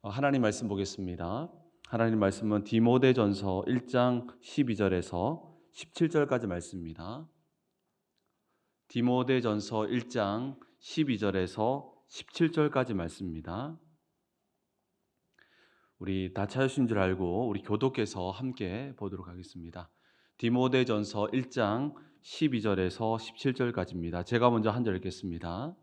하나님 말씀 보겠습니다. 하나님 말씀은 디모데전서 1장 12절에서 17절까지 말씀입니다. 디모데전서 1장 12절에서 17절까지 말씀입니다. 우리 다 찾으신 줄 알고 우리 교독해서 함께 보도록 하겠습니다. 디모데전서 1장 12절에서 17절까지입니다. 제가 먼저 한 절 읽겠습니다.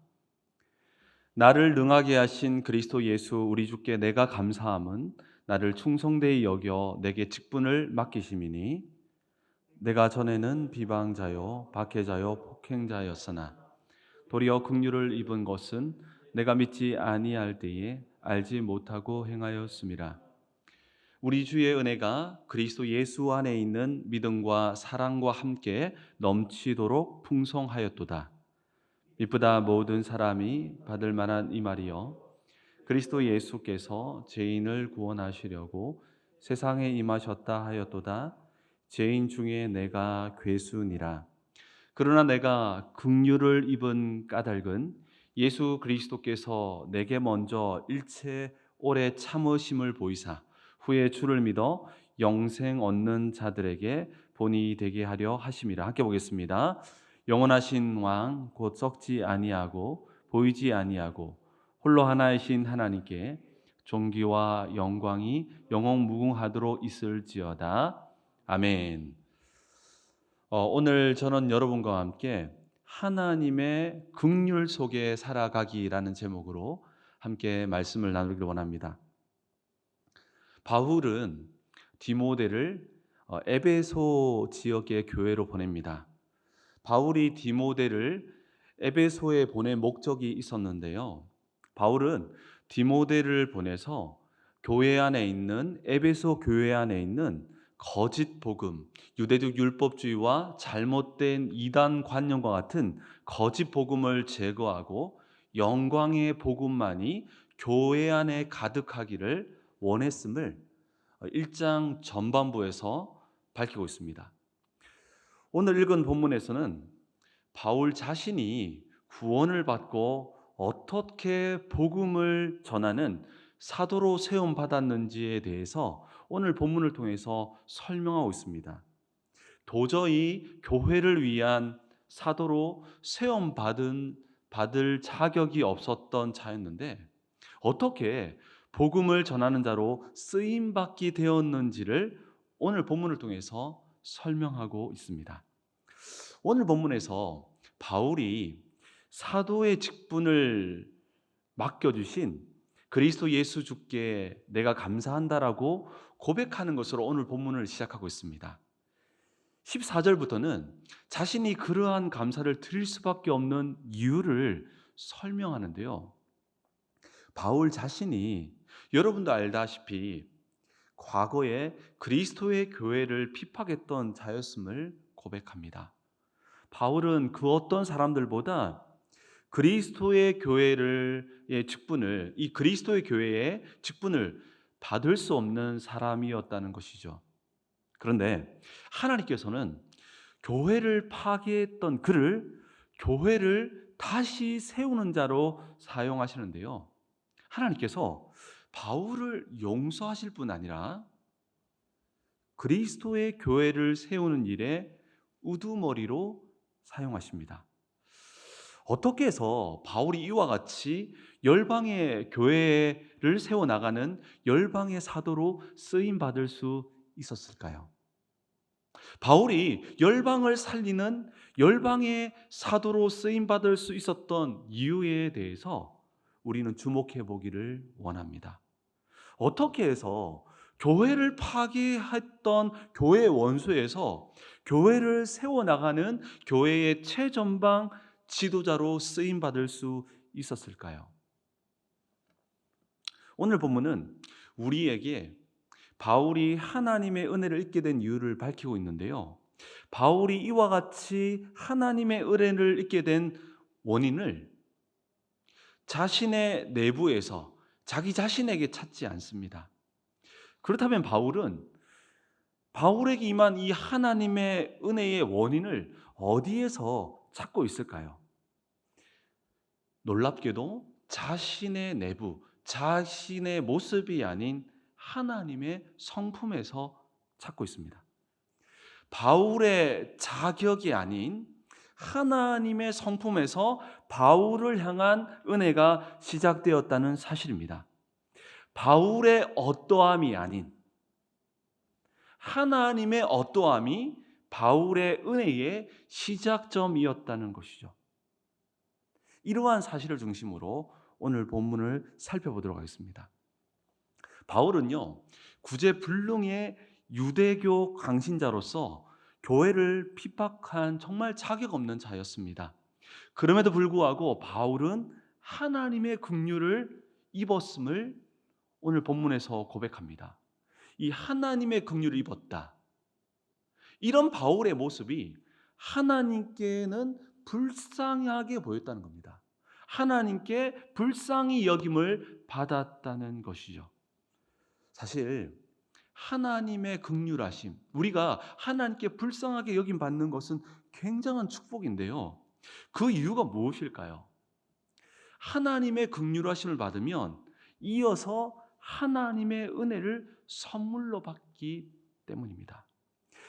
나를 능하게 하신 그리스도 예수 우리 주께 내가 감사함은 나를 충성되이 여겨 내게 직분을 맡기심이니 내가 전에는 비방자요 박해자요 폭행자였으나 도리어 긍휼을 입은 것은 내가 믿지 아니할 때에 알지 못하고 행하였음이라. 우리 주의 은혜가 그리스도 예수 안에 있는 믿음과 사랑과 함께 넘치도록 풍성하였도다. 이보다 모든 사람이 받을 만한 이 말이요 그리스도 예수께서 죄인을 구원하시려고 세상에 임하셨다 하였도다. 죄인 중에 내가 괴수니라. 그러나 내가 긍휼을 입은 까닭은 예수 그리스도께서 내게 먼저 일체 오래 참으심을 보이사 후에 주를 믿어 영생 얻는 자들에게 본이 되게 하려 하심이라. 함께 보겠습니다. 영원하신 왕 곧 썩지 아니하고 보이지 아니하고 홀로 하나이신 하나님께 존귀와 영광이 영원 무궁하도록 있을지어다. 아멘. 오늘 저는 여러분과 함께 하나님의 긍휼 속에 살아가기라는 제목으로 함께 말씀을 나누기를 원합니다. 바울은 디모데를 에베소 지역의 교회로 보냅니다. 바울이 디모데를 에베소에 보낸 목적이 있었는데요. 바울은 디모데를 보내서 교회 안에 있는 에베소 교회 안에 있는 거짓 복음, 유대적 율법주의와 잘못된 이단 관념과 같은 거짓 복음을 제거하고 영광의 복음만이 교회 안에 가득하기를 원했음을 1장 전반부에서 밝히고 있습니다. 오늘 읽은 본문에서는 바울 자신이 구원을 받고 어떻게 복음을 전하는 사도로 세움 받았는지에 대해서 오늘 본문을 통해서 설명하고 있습니다. 도저히 교회를 위한 사도로 세움 받을 자격이 없었던 자였는데 어떻게 복음을 전하는 자로 쓰임 받게 되었는지를 오늘 본문을 통해서 설명하고 있습니다. 오늘 본문에서 바울이 사도의 직분을 맡겨주신 그리스도 예수 주께 내가 감사한다라고 고백하는 것으로 오늘 본문을 시작하고 있습니다. 14절부터는 자신이 그러한 감사를 드릴 수밖에 없는 이유를 설명하는데요. 바울 자신이 여러분도 알다시피 과거에 그리스도의 교회를 핍박했던 자였음을 고백합니다. 바울은 그 어떤 사람들보다 그리스도의 교회의 직분을, 이 그리스도의 교회의 직분을 받을 수 없는 사람이었다는 것이죠. 그런데 하나님께서는 교회를 파괴했던 그를 교회를 다시 세우는 자로 사용하시는데요. 하나님께서 바울을 용서하실 뿐 아니라 그리스도의 교회를 세우는 일에 우두머리로 사용하십니다. 어떻게 해서 바울이 이와 같이 열방의 교회를 세워나가는 열방의 사도로 쓰임받을 수 있었을까요? 바울이 열방을 살리는 열방의 사도로 쓰임받을 수 있었던 이유에 대해서 우리는 주목해 보기를 원합니다. 어떻게 해서 교회를 파괴했던 교회 원수에서 교회를 세워나가는 교회의 최전방 지도자로 쓰임받을 수 있었을까요? 오늘 본문은 우리에게 바울이 하나님의 은혜를 잊게 된 이유를 밝히고 있는데요. 바울이 이와 같이 하나님의 은혜를 잊게 된 원인을 자신의 내부에서 자기 자신에게 찾지 않습니다. 그렇다면 바울에게 임한 이 하나님의 은혜의 원인을 어디에서 찾고 있을까요? 놀랍게도 자신의 내부, 자신의 모습이 아닌 하나님의 성품에서 찾고 있습니다. 바울의 자격이 아닌 하나님의 성품에서 바울을 향한 은혜가 시작되었다는 사실입니다. 바울의 어떠함이 아닌 하나님의 어떠함이 바울의 은혜의 시작점이었다는 것이죠. 이러한 사실을 중심으로 오늘 본문을 살펴보도록 하겠습니다. 바울은요, 구제불능의 유대교 강신자로서 교회를 핍박한 정말 자격 없는 자였습니다. 그럼에도 불구하고 바울은 하나님의 긍휼을 입었음을 오늘 본문에서 고백합니다. 이 하나님의 긍휼을 입었다. 이런 바울의 모습이 하나님께는 불쌍하게 보였다는 겁니다. 하나님께 불쌍히 여김을 받았다는 것이죠. 사실 하나님의 긍휼하심, 우리가 하나님께 불쌍하게 여김 받는 것은 굉장한 축복인데요. 그 이유가 무엇일까요? 하나님의 긍휼하심을 받으면 이어서 하나님의 은혜를 선물로 받기 때문입니다.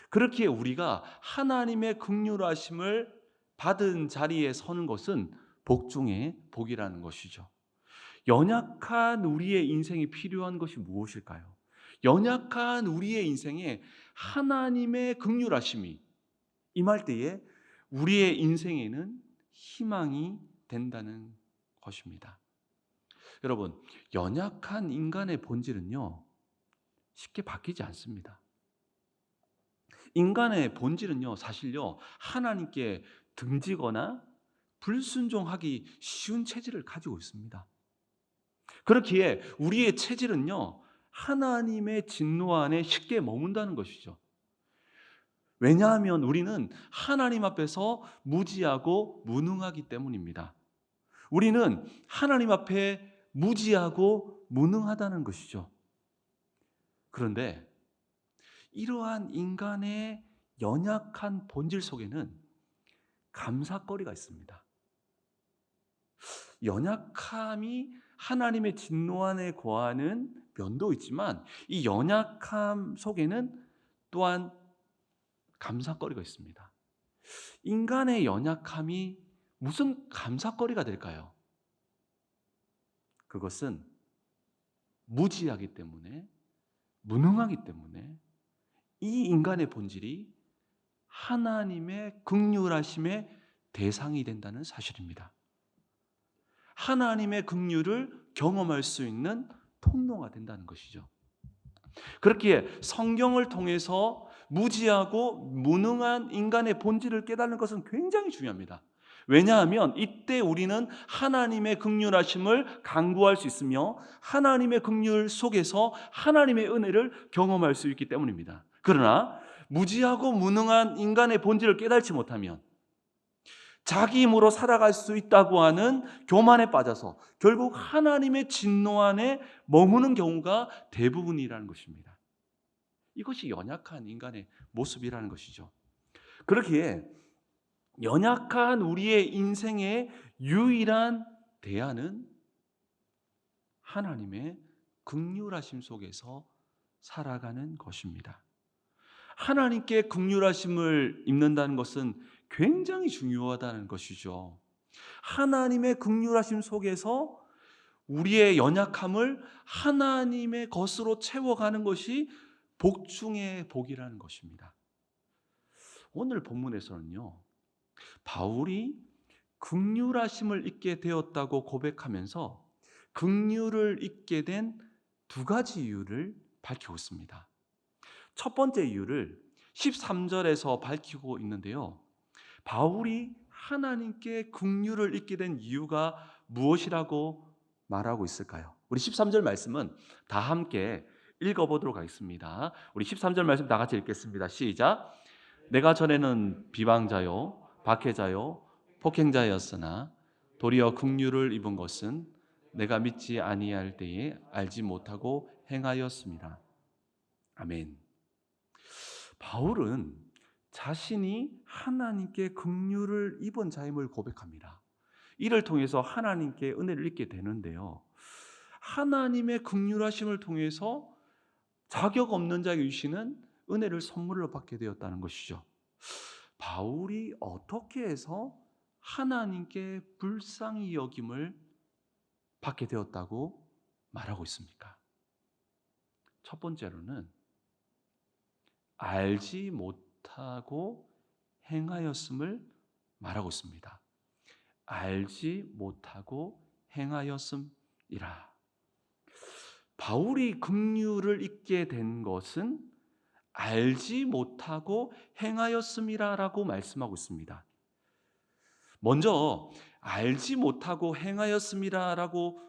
그렇기에 우리가 하나님의 긍휼하심을 받은 자리에 서는 것은 복 중에 복이라는 것이죠. 연약한 우리의 인생이 필요한 것이 무엇일까요? 연약한 우리의 인생에 하나님의 긍휼하심이 임할 때에 우리의 인생에는 희망이 된다는 것입니다. 여러분, 연약한 인간의 본질은요, 쉽게 바뀌지 않습니다. 인간의 본질은요, 사실요, 하나님께 등지거나 불순종하기 쉬운 체질을 가지고 있습니다. 그렇기에 우리의 체질은요, 하나님의 진노 안에 쉽게 머문다는 것이죠. 왜냐하면 우리는 하나님 앞에서 무지하고 무능하기 때문입니다. 우리는 하나님 앞에 무지하고 무능하다는 것이죠. 그런데 이러한 인간의 연약한 본질 속에는 감사거리가 있습니다. 연약함이 하나님의 진노 안에 거하는 면도 있지만 이 연약함 속에는 또한 감사거리가 있습니다. 인간의 연약함이 무슨 감사거리가 될까요? 그것은 무지하기 때문에, 무능하기 때문에 이 인간의 본질이 하나님의 긍휼하심의 대상이 된다는 사실입니다. 하나님의 긍휼을 경험할 수 있는 통로가 된다는 것이죠. 그렇기에 성경을 통해서 무지하고 무능한 인간의 본질을 깨닫는 것은 굉장히 중요합니다. 왜냐하면 이때 우리는 하나님의 긍휼하심을 간구할 수 있으며 하나님의 긍휼 속에서 하나님의 은혜를 경험할 수 있기 때문입니다. 그러나 무지하고 무능한 인간의 본질을 깨닫지 못하면 자기 힘으로 살아갈 수 있다고 하는 교만에 빠져서 결국 하나님의 진노 안에 머무는 경우가 대부분이라는 것입니다. 이것이 연약한 인간의 모습이라는 것이죠. 그렇기에 연약한 우리의 인생의 유일한 대안은 하나님의 긍휼하심 속에서 살아가는 것입니다. 하나님께 긍휼하심을 입는다는 것은 굉장히 중요하다는 것이죠. 하나님의 긍휼하심 속에서 우리의 연약함을 하나님의 것으로 채워가는 것이 복 중의 복이라는 것입니다. 오늘 본문에서는요, 바울이 긍휼하심을 입게 되었다고 고백하면서 긍휼을 입게 된 두 가지 이유를 밝히고 있습니다. 첫 번째 이유를 13절에서 밝히고 있는데요. 바울이 하나님께 긍휼을 입게 된 이유가 무엇이라고 말하고 있을까요? 우리 13절 말씀은 다 함께 읽어보도록 하겠습니다. 우리 13절 말씀 다 같이 읽겠습니다. 시작. 내가 전에는 비방자요 박해자요 폭행자였으나 도리어 긍휼을 입은 것은 내가 믿지 아니할 때에 알지 못하고 행하였습니다. 아멘. 바울은 자신이 하나님께 긍휼을 입은 자임을 고백합니다. 이를 통해서 하나님께 은혜를 입게 되는데요. 하나님의 긍휼하심을 통해서 자격 없는 자에게 주시는 은혜를 선물로 받게 되었다는 것이죠. 바울이 어떻게 해서 하나님께 불쌍히 여김을 받게 되었다고 말하고 있습니까? 첫 번째로는 알지 못하고 행하였음을 말하고 있습니다. 알지 못하고 행하였음이라. 바울이 긍휼을 잊게 된 것은 알지 못하고 행하였음이라라고 말씀하고 있습니다. 먼저 알지 못하고 행하였음이라라고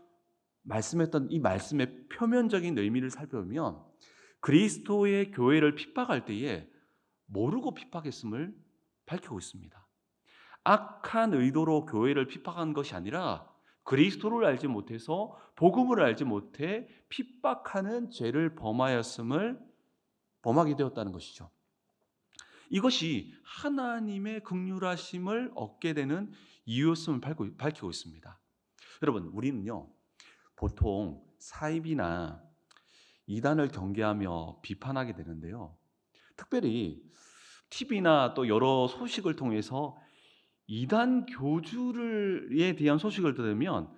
말씀했던 이 말씀의 표면적인 의미를 살펴보면 그리스도의 교회를 핍박할 때에 모르고 핍박했음을 밝히고 있습니다. 악한 의도로 교회를 핍박한 것이 아니라 그리스도를 알지 못해서 복음을 알지 못해 핍박하는 죄를 범하게 되었다는 것이죠. 이것이 하나님의 긍휼하심을 얻게 되는 이유였음을 밝히고 있습니다. 여러분, 우리는요 보통 사입이나 이단을 경계하며 비판하게 되는데요, 특별히 TV나 또 여러 소식을 통해서 이단 교주에 대한 소식을 들으면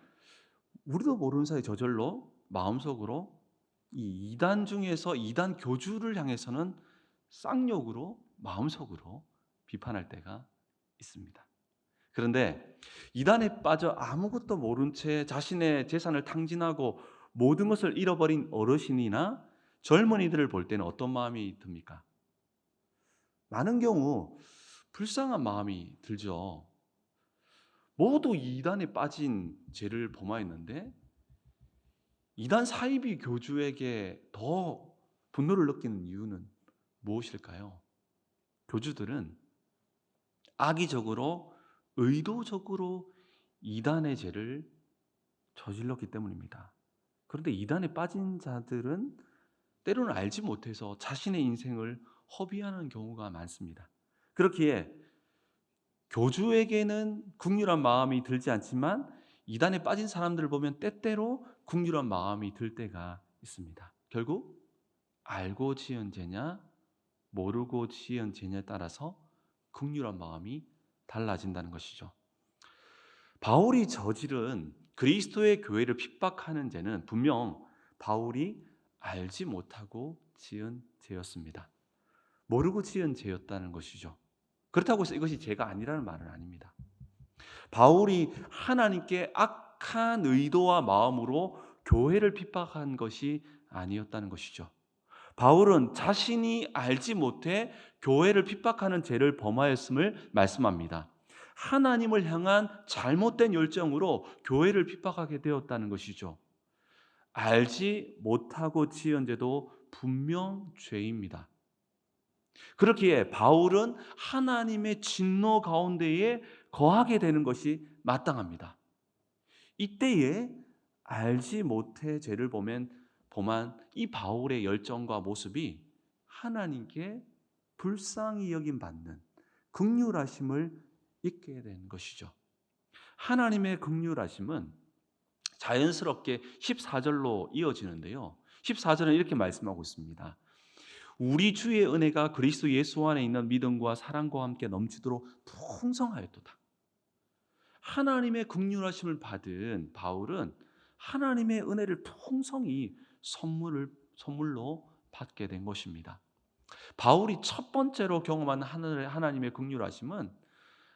우리도 모르는 사이 저절로 마음속으로 이 이단 중에서 이단 교주를 향해서는 쌍욕으로 마음속으로 비판할 때가 있습니다. 그런데 이단에 빠져 아무것도 모른 채 자신의 재산을 탕진하고 모든 것을 잃어버린 어르신이나 젊은이들을 볼 때는 어떤 마음이 듭니까? 많은 경우 불쌍한 마음이 들죠. 모두 이단에 빠진 죄를 범하였는데 이단 사이비 교주에게 더 분노를 느끼는 이유는 무엇일까요? 교주들은 악의적으로 의도적으로 이단의 죄를 저질렀기 때문입니다. 그런데 이단에 빠진 자들은 때로는 알지 못해서 자신의 인생을 허비하는 경우가 많습니다. 그렇기에 교주에게는 긍휼한 마음이 들지 않지만 이단에 빠진 사람들을 보면 때때로 긍휼한 마음이 들 때가 있습니다. 결국 알고 지은 죄냐 모르고 지은 죄냐에 따라서 긍휼한 마음이 달라진다는 것이죠. 바울이 저지른 그리스도의 교회를 핍박하는 죄는 분명 바울이 알지 못하고 지은 죄였습니다. 모르고 지은 죄였다는 것이죠. 그렇다고 해서 이것이 죄가 아니라는 말은 아닙니다. 바울이 하나님께 악한 의도와 마음으로 교회를 핍박한 것이 아니었다는 것이죠. 바울은 자신이 알지 못해 교회를 핍박하는 죄를 범하였음을 말씀합니다. 하나님을 향한 잘못된 열정으로 교회를 핍박하게 되었다는 것이죠. 알지 못하고 지은 죄도 분명 죄입니다. 그렇기에 바울은 하나님의 진노 가운데에 거하게 되는 것이 마땅합니다. 이때에 알지 못해 죄를 범한 이 바울의 열정과 모습이 하나님께 불쌍히 여김 받는 긍휼하심을 잊게 된 것이죠. 하나님의 긍휼하심은 자연스럽게 14절로 이어지는데요. 14절은 이렇게 말씀하고 있습니다. 우리 주의 은혜가 그리스도 예수 안에 있는 믿음과 사랑과 함께 넘치도록 풍성하였도다. 하나님의 긍휼하심을 받은 바울은 하나님의 은혜를 풍성히 선물로 받게 된 것입니다. 바울이 첫 번째로 경험한 하나님의 긍휼하심은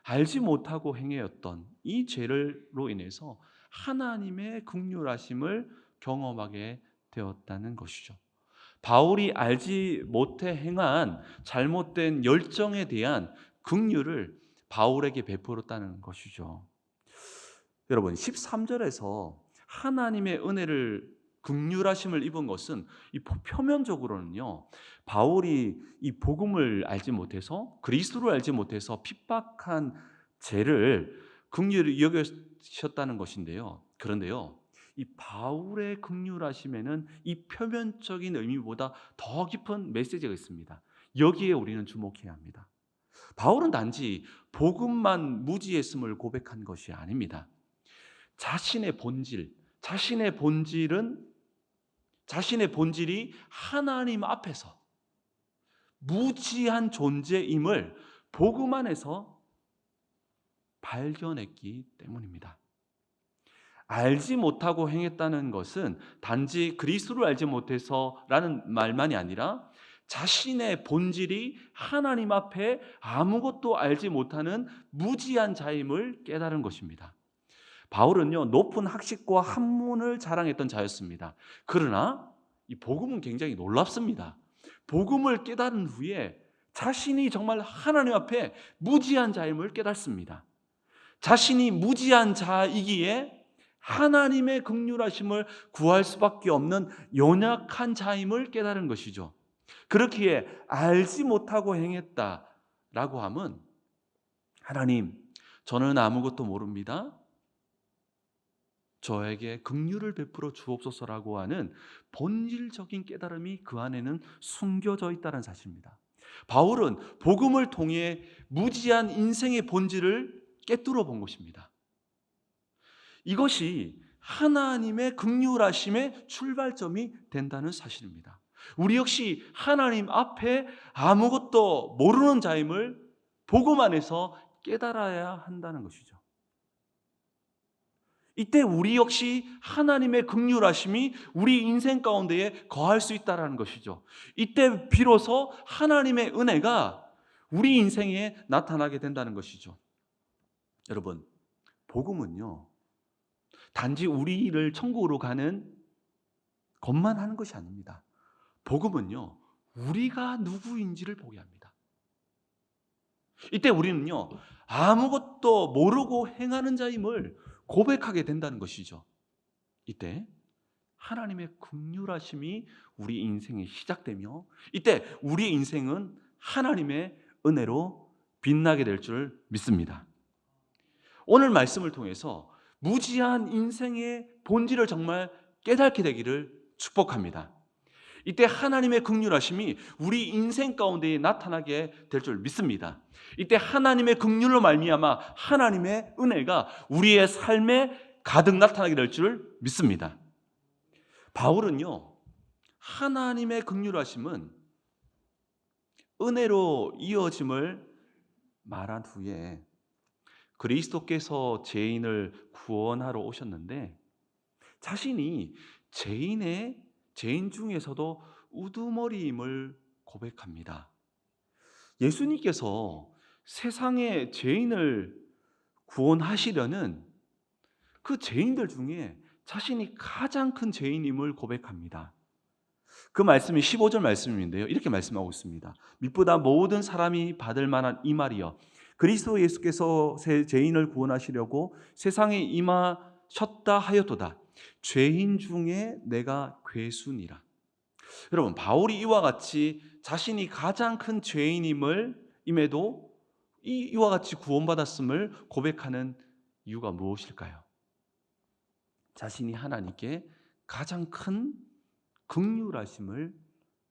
알지 못하고 행하였던 이 죄로 인해서 하나님의 긍휼하심을 경험하게 되었다는 것이죠. 바울이 알지 못해 행한 잘못된 열정에 대한 긍휼을 바울에게 베풀었다는 것이죠. 여러분, 13절에서 하나님의 은혜를 긍휼하심을 입은 것은 이 표면적으로는요, 바울이 이 복음을 알지 못해서 그리스도를 알지 못해서 핍박한 죄를 긍휼히 여기셨다는 것인데요. 그런데요, 이 바울의 긍휼하심에는 이 표면적인 의미보다 더 깊은 메시지가 있습니다. 여기에 우리는 주목해야 합니다. 바울은 단지 복음만 무지했음을 고백한 것이 아닙니다. 자신의 본질, 자신의 본질이 하나님 앞에서 무지한 존재임을 복음 안에서 발견했기 때문입니다. 알지 못하고 행했다는 것은 단지 그리스도를 알지 못해서라는 말만이 아니라 자신의 본질이 하나님 앞에 아무것도 알지 못하는 무지한 자임을 깨달은 것입니다. 바울은요, 높은 학식과 학문을 자랑했던 자였습니다. 그러나 이 복음은 굉장히 놀랍습니다. 복음을 깨달은 후에 자신이 정말 하나님 앞에 무지한 자임을 깨닫습니다. 자신이 무지한 자이기에 하나님의 긍휼하심을 구할 수밖에 없는 연약한 자임을 깨달은 것이죠. 그렇기에 알지 못하고 행했다라고 함은 하나님, 저는 아무것도 모릅니다. 저에게 긍휼을 베풀어 주옵소서라고 하는 본질적인 깨달음이 그 안에는 숨겨져 있다는 사실입니다. 바울은 복음을 통해 무지한 인생의 본질을 깨뚫어 본 것입니다. 이것이 하나님의 긍휼하심의 출발점이 된다는 사실입니다. 우리 역시 하나님 앞에 아무것도 모르는 자임을 복음 안에서 깨달아야 한다는 것이죠. 이때 우리 역시 하나님의 긍휼하심이 우리 인생 가운데에 거할 수 있다는 것이죠. 이때 비로소 하나님의 은혜가 우리 인생에 나타나게 된다는 것이죠. 여러분, 복음은요, 단지 우리를 천국으로 가는 것만 하는 것이 아닙니다. 복음은요, 우리가 누구인지를 보게 합니다. 이때 우리는요, 아무것도 모르고 행하는 자임을 고백하게 된다는 것이죠. 이때 하나님의 긍휼하심이 우리 인생에 시작되며 이때 우리 인생은 하나님의 은혜로 빛나게 될 줄 믿습니다. 오늘 말씀을 통해서 무지한 인생의 본질을 정말 깨닫게 되기를 축복합니다. 이때 하나님의 긍휼하심이 우리 인생 가운데에 나타나게 될 줄 믿습니다. 이때 하나님의 긍휼로 말미암아 하나님의 은혜가 우리의 삶에 가득 나타나게 될 줄 믿습니다. 바울은요, 하나님의 긍휼하심은 은혜로 이어짐을 말한 후에 그리스도께서 죄인을 구원하러 오셨는데 자신이 죄인 중에서도 우두머리임을 고백합니다. 예수님께서 세상의 죄인을 구원하시려는 그 죄인들 중에 자신이 가장 큰 죄인임을 고백합니다. 그 말씀이 15절 말씀인데요, 이렇게 말씀하고 있습니다. 밑보다 모든 사람이 받을 만한 이 말이여, 그리스도 예수께서 죄인을 구원하시려고 세상에 임하셨다 하였도다. 죄인 중에 내가 괴순이라. 여러분, 바울이 이와 같이 자신이 가장 큰 죄인임에도 이와 같이 구원받았음을 고백하는 이유가 무엇일까요? 자신이 하나님께 가장 큰 긍휼하심을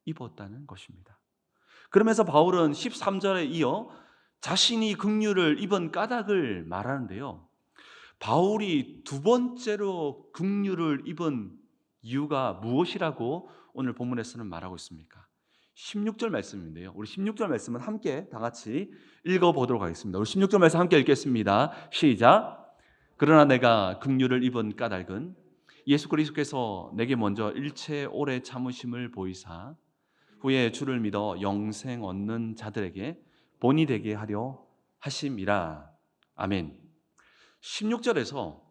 입었다는 것입니다. 그러면서 바울은 13절에 이어 자신이 긍휼을 입은 까닭을 말하는데요, 바울이 두 번째로 긍휼을 입은 이유가 무엇이라고 오늘 본문에서는 말하고 있습니까? 16절 말씀인데요, 우리 16절 말씀은 함께 다 같이 읽어보도록 하겠습니다. 우리 16절 말씀 함께 읽겠습니다. 시작. 그러나 내가 긍휼을 입은 까닭은 예수 그리스도께서 내게 먼저 일체 오래 참으심을 보이사 후에 주를 믿어 영생 얻는 자들에게 본이 되게 하려 하심이라. 아멘. 16절에서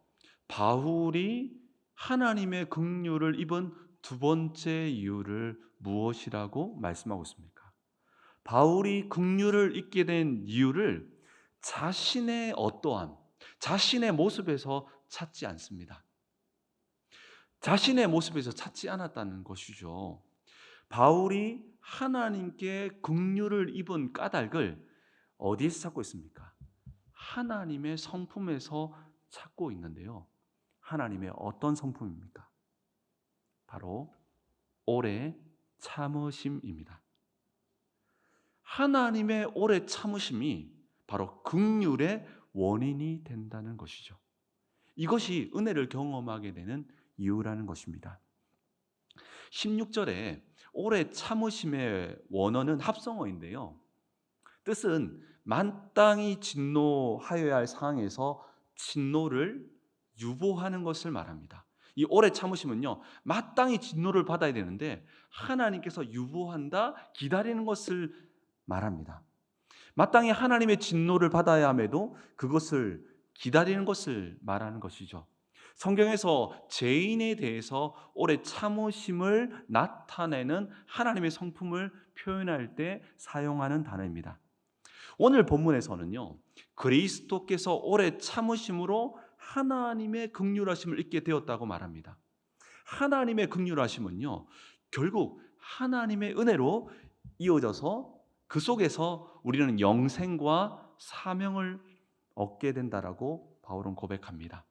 바울이 하나님의 긍휼을 입은 두 번째 이유를 무엇이라고 말씀하고 있습니까? 바울이 긍휼을 입게 된 이유를 자신의 어떠함, 자신의 모습에서 찾지 않습니다. 자신의 모습에서 찾지 않았다는 것이죠. 바울이 하나님께 긍휼을 입은 까닭을 어디에서 찾고 있습니까? 하나님의 성품에서 찾고 있는데요, 하나님의 어떤 성품입니까? 바로 오래 참으심입니다. 하나님의 오래 참으심이 바로 긍휼의 원인이 된다는 것이죠. 이것이 은혜를 경험하게 되는 이유라는 것입니다. 16절에 오래 참으심의 원어는 합성어인데요. 뜻은 마땅히 진노하여야 할 상황에서 진노를 유보하는 것을 말합니다. 이 오래 참으심은요, 마땅히 진노를 받아야 되는데 하나님께서 유보한다, 기다리는 것을 말합니다. 마땅히 하나님의 진노를 받아야 함에도 그것을 기다리는 것을 말하는 것이죠. 성경에서 죄인에 대해서 오래 참으심을 나타내는 하나님의 성품을 표현할 때 사용하는 단어입니다. 오늘 본문에서는요, 그리스도께서 오래 참으심으로 하나님의 긍휼하심을 잊게 되었다고 말합니다. 하나님의 긍휼하심은요, 결국 하나님의 은혜로 이어져서 그 속에서 우리는 영생과 사명을 얻게 된다라고 바울은 고백합니다.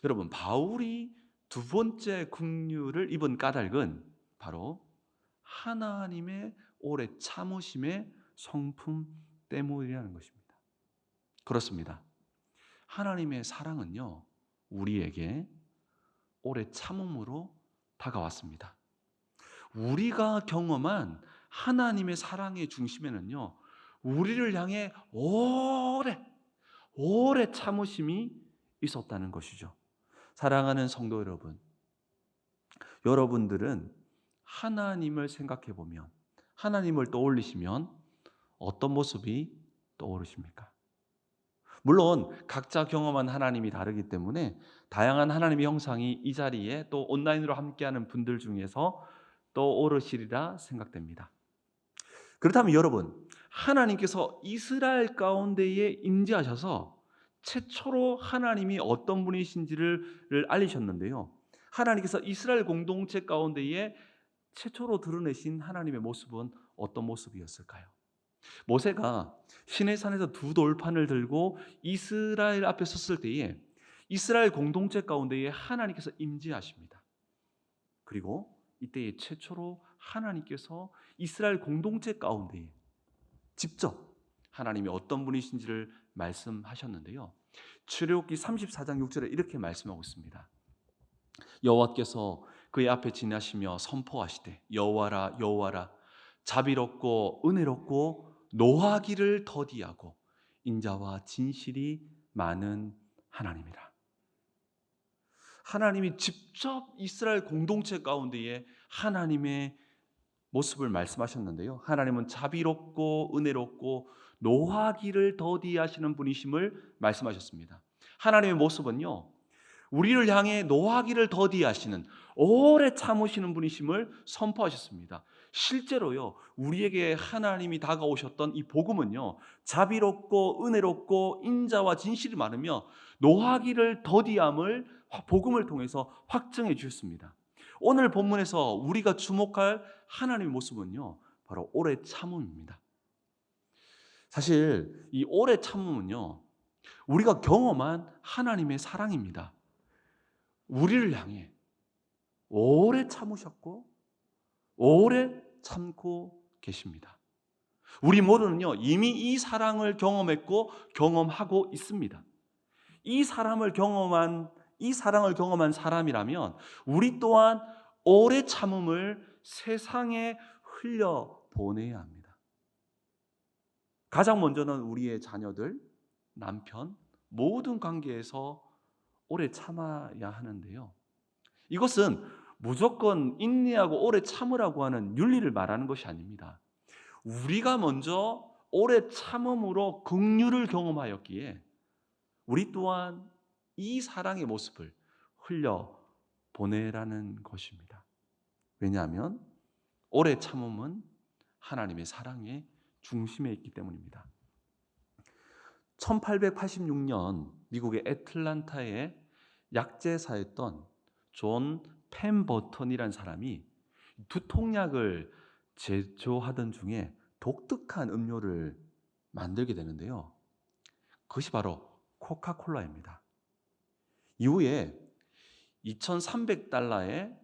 여러분, 바울이 두 번째 긍휼을 입은 까닭은 바로 하나님의 오래 참으심의 성품 때문이라는 것입니다. 그렇습니다. 하나님의 사랑은요, 우리에게 오래 참음으로 다가왔습니다. 우리가 경험한 하나님의 사랑의 중심에는요, 우리를 향해 오래 참으심이 있었다는 것이죠. 사랑하는 성도 여러분, 여러분들은 하나님을 생각해 보면, 하나님을 떠올리시면 어떤 모습이 떠오르십니까? 물론 각자 경험한 하나님이 다르기 때문에 다양한 하나님의 형상이 이 자리에 또 온라인으로 함께하는 분들 중에서 떠오르시리라 생각됩니다. 그렇다면 여러분, 하나님께서 이스라엘 가운데에 임재하셔서 최초로 하나님이 어떤 분이신지를 알리셨는데요. 하나님께서 이스라엘 공동체 가운데에 최초로 드러내신 하나님의 모습은 어떤 모습이었을까요? 모세가 시내산에서 두 돌판을 들고 이스라엘 앞에 섰을 때에 이스라엘 공동체 가운데에 하나님께서 임재하십니다. 그리고 이때에 최초로 하나님께서 이스라엘 공동체 가운데에 직접 하나님이 어떤 분이신지를 말씀하셨는데요. 출애굽기 34장 6절에 이렇게 말씀하고 있습니다. 여호와께서 그의 앞에 지나시며 선포하시되 여호와라 여호와라 자비롭고 은혜롭고 노하기를 더디하고 인자와 진실이 많은 하나님이라. 하나님이 직접 이스라엘 공동체 가운데에 하나님의 모습을 말씀하셨는데요. 하나님은 자비롭고 은혜롭고 노하기를 더디하시는 분이심을 말씀하셨습니다. 하나님의 모습은요, 우리를 향해 노하기를 더디하시는 오래 참으시는 분이심을 선포하셨습니다. 실제로요, 우리에게 하나님이 다가오셨던 이 복음은요, 자비롭고 은혜롭고 인자와 진실이 많으며 노하기를 더디함을 복음을 통해서 확증해 주셨습니다. 오늘 본문에서 우리가 주목할 하나님의 모습은요, 바로 오래 참음입니다. 사실 이 오래 참음은요, 우리가 경험한 하나님의 사랑입니다. 우리를 향해 오래 참으셨고 오래 참고 계십니다. 우리 모두는요, 이미 이 사랑을 경험했고 경험하고 있습니다. 이 사랑을 경험한 사람이라면 우리 또한 오래 참음을 세상에 흘려 보내야 합니다. 가장 먼저는 우리의 자녀들, 남편, 모든 관계에서 오래 참아야 하는데요. 이것은 무조건 인내하고 오래 참으라고 하는 윤리를 말하는 것이 아닙니다. 우리가 먼저 오래 참음으로 긍휼을 경험하였기에 우리 또한 이 사랑의 모습을 흘려 보내라는 것입니다. 왜냐하면 오래 참음은 하나님의 사랑의 중심에 있기 때문입니다. 1886년 미국의 애틀란타에 약제사였던 존 펜버턴이라는 사람이 두통약을 제조하던 중에 독특한 음료를 만들게 되는데요. 그것이 바로 코카콜라입니다. 이후에 $2,300의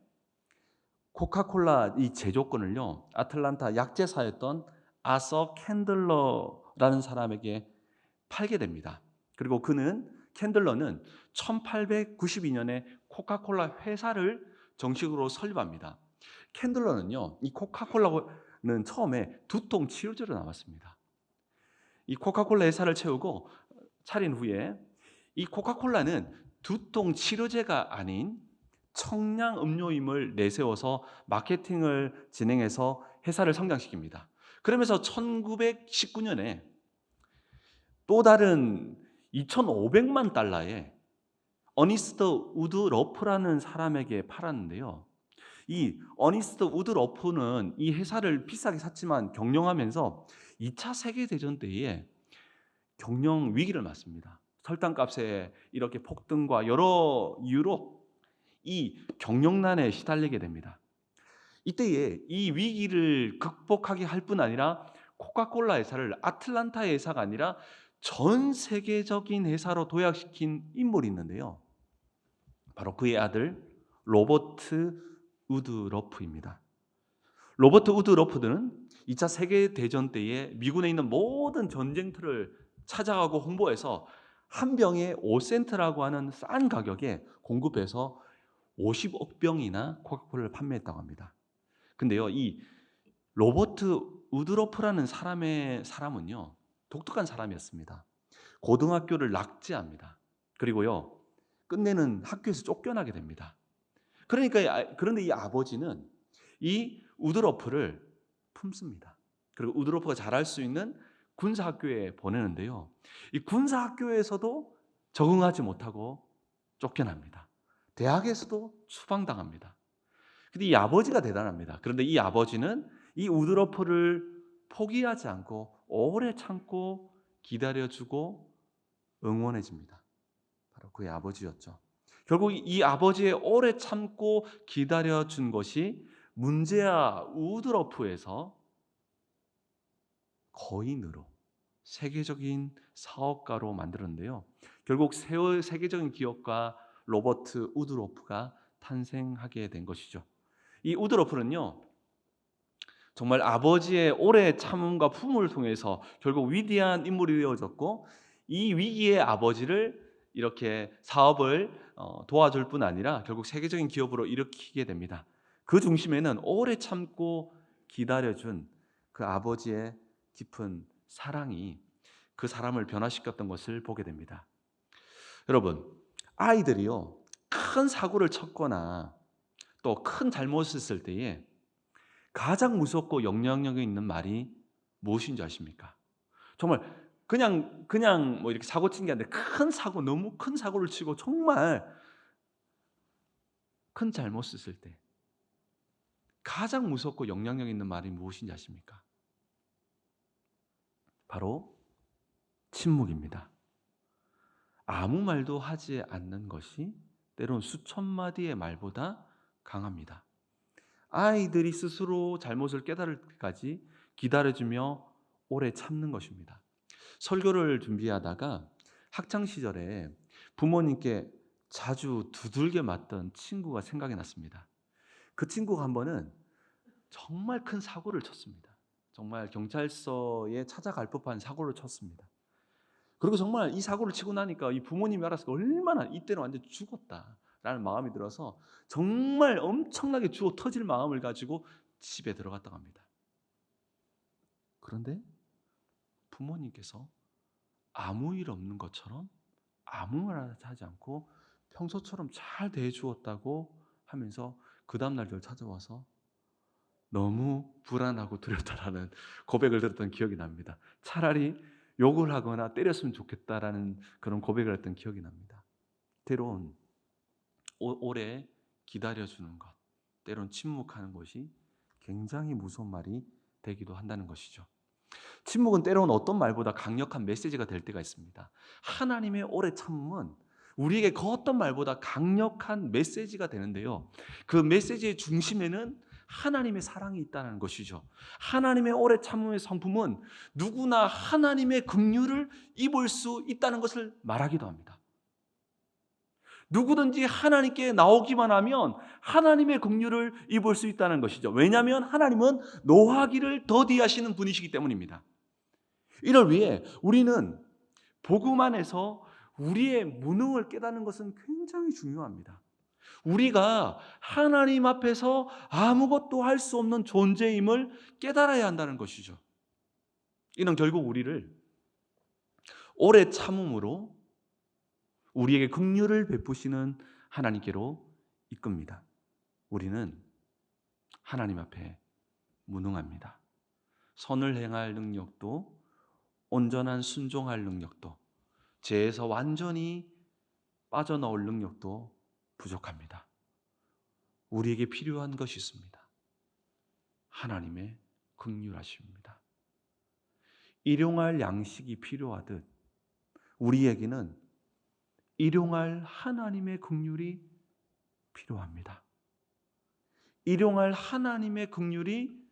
코카콜라 이 제조권을요, 아틀란타 약제사였던 아서 캔들러라는 사람에게 팔게 됩니다. 그리고 그는 캔들러는 1892년에 코카콜라 회사를 정식으로 설립합니다. 캔들러는요, 이 코카콜라는 처음에 두통 치료제로 나왔습니다. 이 코카콜라 회사를 차린 후에 이 코카콜라는 두통 치료제가 아닌 청량 음료임을 내세워서 마케팅을 진행해서 회사를 성장시킵니다. 그러면서 1919년에 또 다른 2,500만 달러에 어니스트 우드 러프라는 사람에게 팔았는데요. 이 어니스트 우드 러프는 이 회사를 비싸게 샀지만 경영하면서 2차 세계대전 때에 경영 위기를 맞습니다. 설탕값의 이렇게 폭등과 여러 이유로 이 경영난에 시달리게 됩니다. 이때에 이 위기를 극복하게 할 뿐 아니라 코카콜라 회사를 아틀란타 회사가 아니라 전 세계적인 회사로 도약시킨 인물이 있는데요. 바로 그의 아들 로버트 우드 러프입니다. 로버트 우드 러프는 2차 세계대전 때에 미군에 있는 모든 전쟁터를 찾아가고 홍보해서 한 병에 5센트라고 하는 싼 가격에 공급해서 50억 병이나 코카콜라를 판매했다고 합니다. 근데요, 이 로버트 우드러프라는 사람은요, 독특한 사람이었습니다. 고등학교를 낙제합니다. 그리고요, 끝내는 학교에서 쫓겨나게 됩니다. 그런데 이 아버지는 이 우드러프를 품습니다. 그리고 우드러프가 잘할 수 있는 군사학교에 보내는데요, 이 군사학교에서도 적응하지 못하고 쫓겨납니다. 대학에서도 추방당합니다. 근데 이 아버지가 대단합니다. 그런데 이 아버지는 이 우드러프를 포기하지 않고 오래 참고 기다려주고 응원해줍니다. 바로 그의 아버지였죠. 결국 이 아버지의 오래 참고 기다려준 것이 문제아 우드러프에서 거인으로 세계적인 사업가로 만들었는데요. 결국 세계적인 기업가 로버트 우드러프가 탄생하게 된 것이죠. 이 우드러프는요, 정말 아버지의 오래 참음과 품을 통해서 결국 위대한 인물이 되어졌고, 이 위기의 아버지를 이렇게 사업을 도와줄 뿐 아니라 결국 세계적인 기업으로 일으키게 됩니다. 그 중심에는 오래 참고 기다려준 그 아버지의 깊은 사랑이 그 사람을 변화시켰던 것을 보게 됩니다. 여러분, 아이들이요, 큰 사고를 쳤거나 또 큰 잘못을 했을 때에 가장 무섭고 영향력 있는 말이 무엇인지 아십니까? 정말 그냥 뭐 이렇게 사고 친 게 아니라 너무 큰 사고를 치고 정말 큰 잘못을 했을 때 가장 무섭고 영향력 있는 말이 무엇인지 아십니까? 바로 침묵입니다. 아무 말도 하지 않는 것이 때론 수천 마디의 말보다 강합니다. 아이들이 스스로 잘못을 깨달을 때까지 기다려주며 오래 참는 것입니다. 설교를 준비하다가 학창시절에 부모님께 자주 두들겨 맞던 친구가 생각이 났습니다. 그 친구가 한 번은 정말 큰 사고를 쳤습니다. 정말 경찰서에 찾아갈 법한 사고를 쳤습니다. 그리고 정말 이 사고를 치고 나니까 이 부모님이 알았을 때 얼마나 이때는 완전 죽었다라는 마음이 들어서 정말 엄청나게 주워 터질 마음을 가지고 집에 들어갔다고 합니다. 그런데 부모님께서 아무 일 없는 것처럼 아무 말 하지 않고 평소처럼 잘 대해주었다고 하면서 그 다음날 저를 찾아와서 너무 불안하고 두렵다라는 고백을 들었던 기억이 납니다. 차라리 욕을 하거나 때렸으면 좋겠다라는 그런 고백을 했던 기억이 납니다. 때론 오래 기다려주는 것, 때론 침묵하는 것이 굉장히 무서운 말이 되기도 한다는 것이죠. 침묵은 때론 어떤 말보다 강력한 메시지가 될 때가 있습니다. 하나님의 오래 참음은 우리에게 그 어떤 말보다 강력한 메시지가 되는데요, 그 메시지의 중심에는 하나님의 사랑이 있다는 것이죠. 하나님의 오래 참음의 성품은 누구나 하나님의 긍휼을 입을 수 있다는 것을 말하기도 합니다. 누구든지 하나님께 나오기만 하면 하나님의 긍휼을 입을 수 있다는 것이죠. 왜냐하면 하나님은 노하기를 더디하시는 분이시기 때문입니다. 이를 위해 우리는 복음 안에서 우리의 무능을 깨닫는 것은 굉장히 중요합니다. 우리가 하나님 앞에서 아무것도 할 수 없는 존재임을 깨달아야 한다는 것이죠. 이는 결국 우리를 오래 참음으로 우리에게 긍휼을 베푸시는 하나님께로 이끕니다. 우리는 하나님 앞에 무능합니다. 선을 행할 능력도, 온전한 순종할 능력도, 죄에서 완전히 빠져나올 능력도 부족합니다. 우리에게 필요한 것이 있습니다. 하나님의 긍휼하심입니다. 일용할 양식이 필요하듯 우리에게는 일용할 하나님의 긍휼이 필요합니다. 일용할 하나님의 긍휼이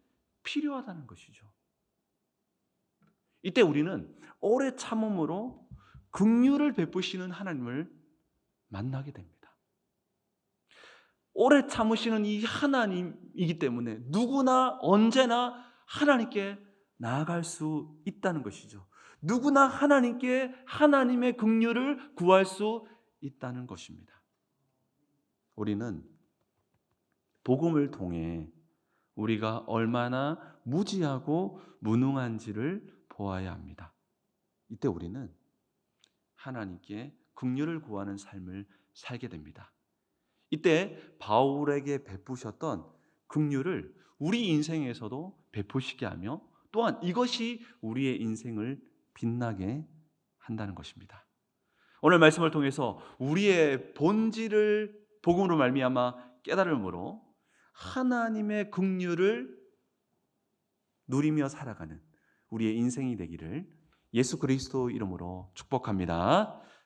필요하다는 것이죠. 이때 우리는 오래 참음으로 긍휼을 베푸시는 하나님을 만나게 됩니다. 오래 참으시는 이 하나님이기 때문에 누구나 언제나 하나님께 나아갈 수 있다는 것이죠. 누구나 하나님께 하나님의 긍휼을 구할 수 있다는 것입니다. 우리는 복음을 통해 우리가 얼마나 무지하고 무능한지를 보아야 합니다. 이때 우리는 하나님께 긍휼을 구하는 삶을 살게 됩니다. 이때 바울에게 베푸셨던 긍휼을 우리 인생에서도 베푸시게 하며 또한 이것이 우리의 인생을 빛나게 한다는 것입니다. 오늘 말씀을 통해서 우리의 본질을 복음으로 말미암아 깨달음으로 하나님의 긍휼을 누리며 살아가는 우리의 인생이 되기를 예수 그리스도 이름으로 축복합니다.